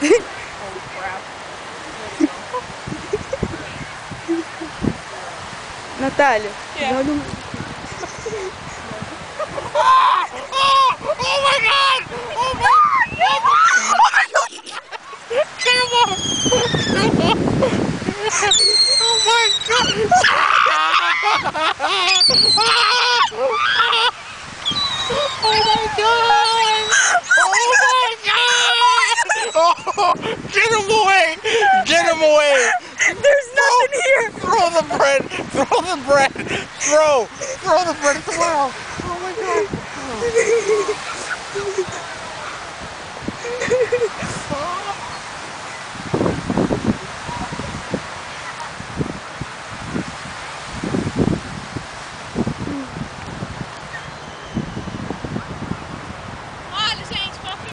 Oh crap. Natália, Yeah. joga um... Oh my god! Oh my god! Oh my god! Get him off! Oh my god! Oh my god! Oh my god! Oh, get him away! Get him away! There's nothing here! Throw the bread! Throw the bread! Throw the bread as well! Oh my god!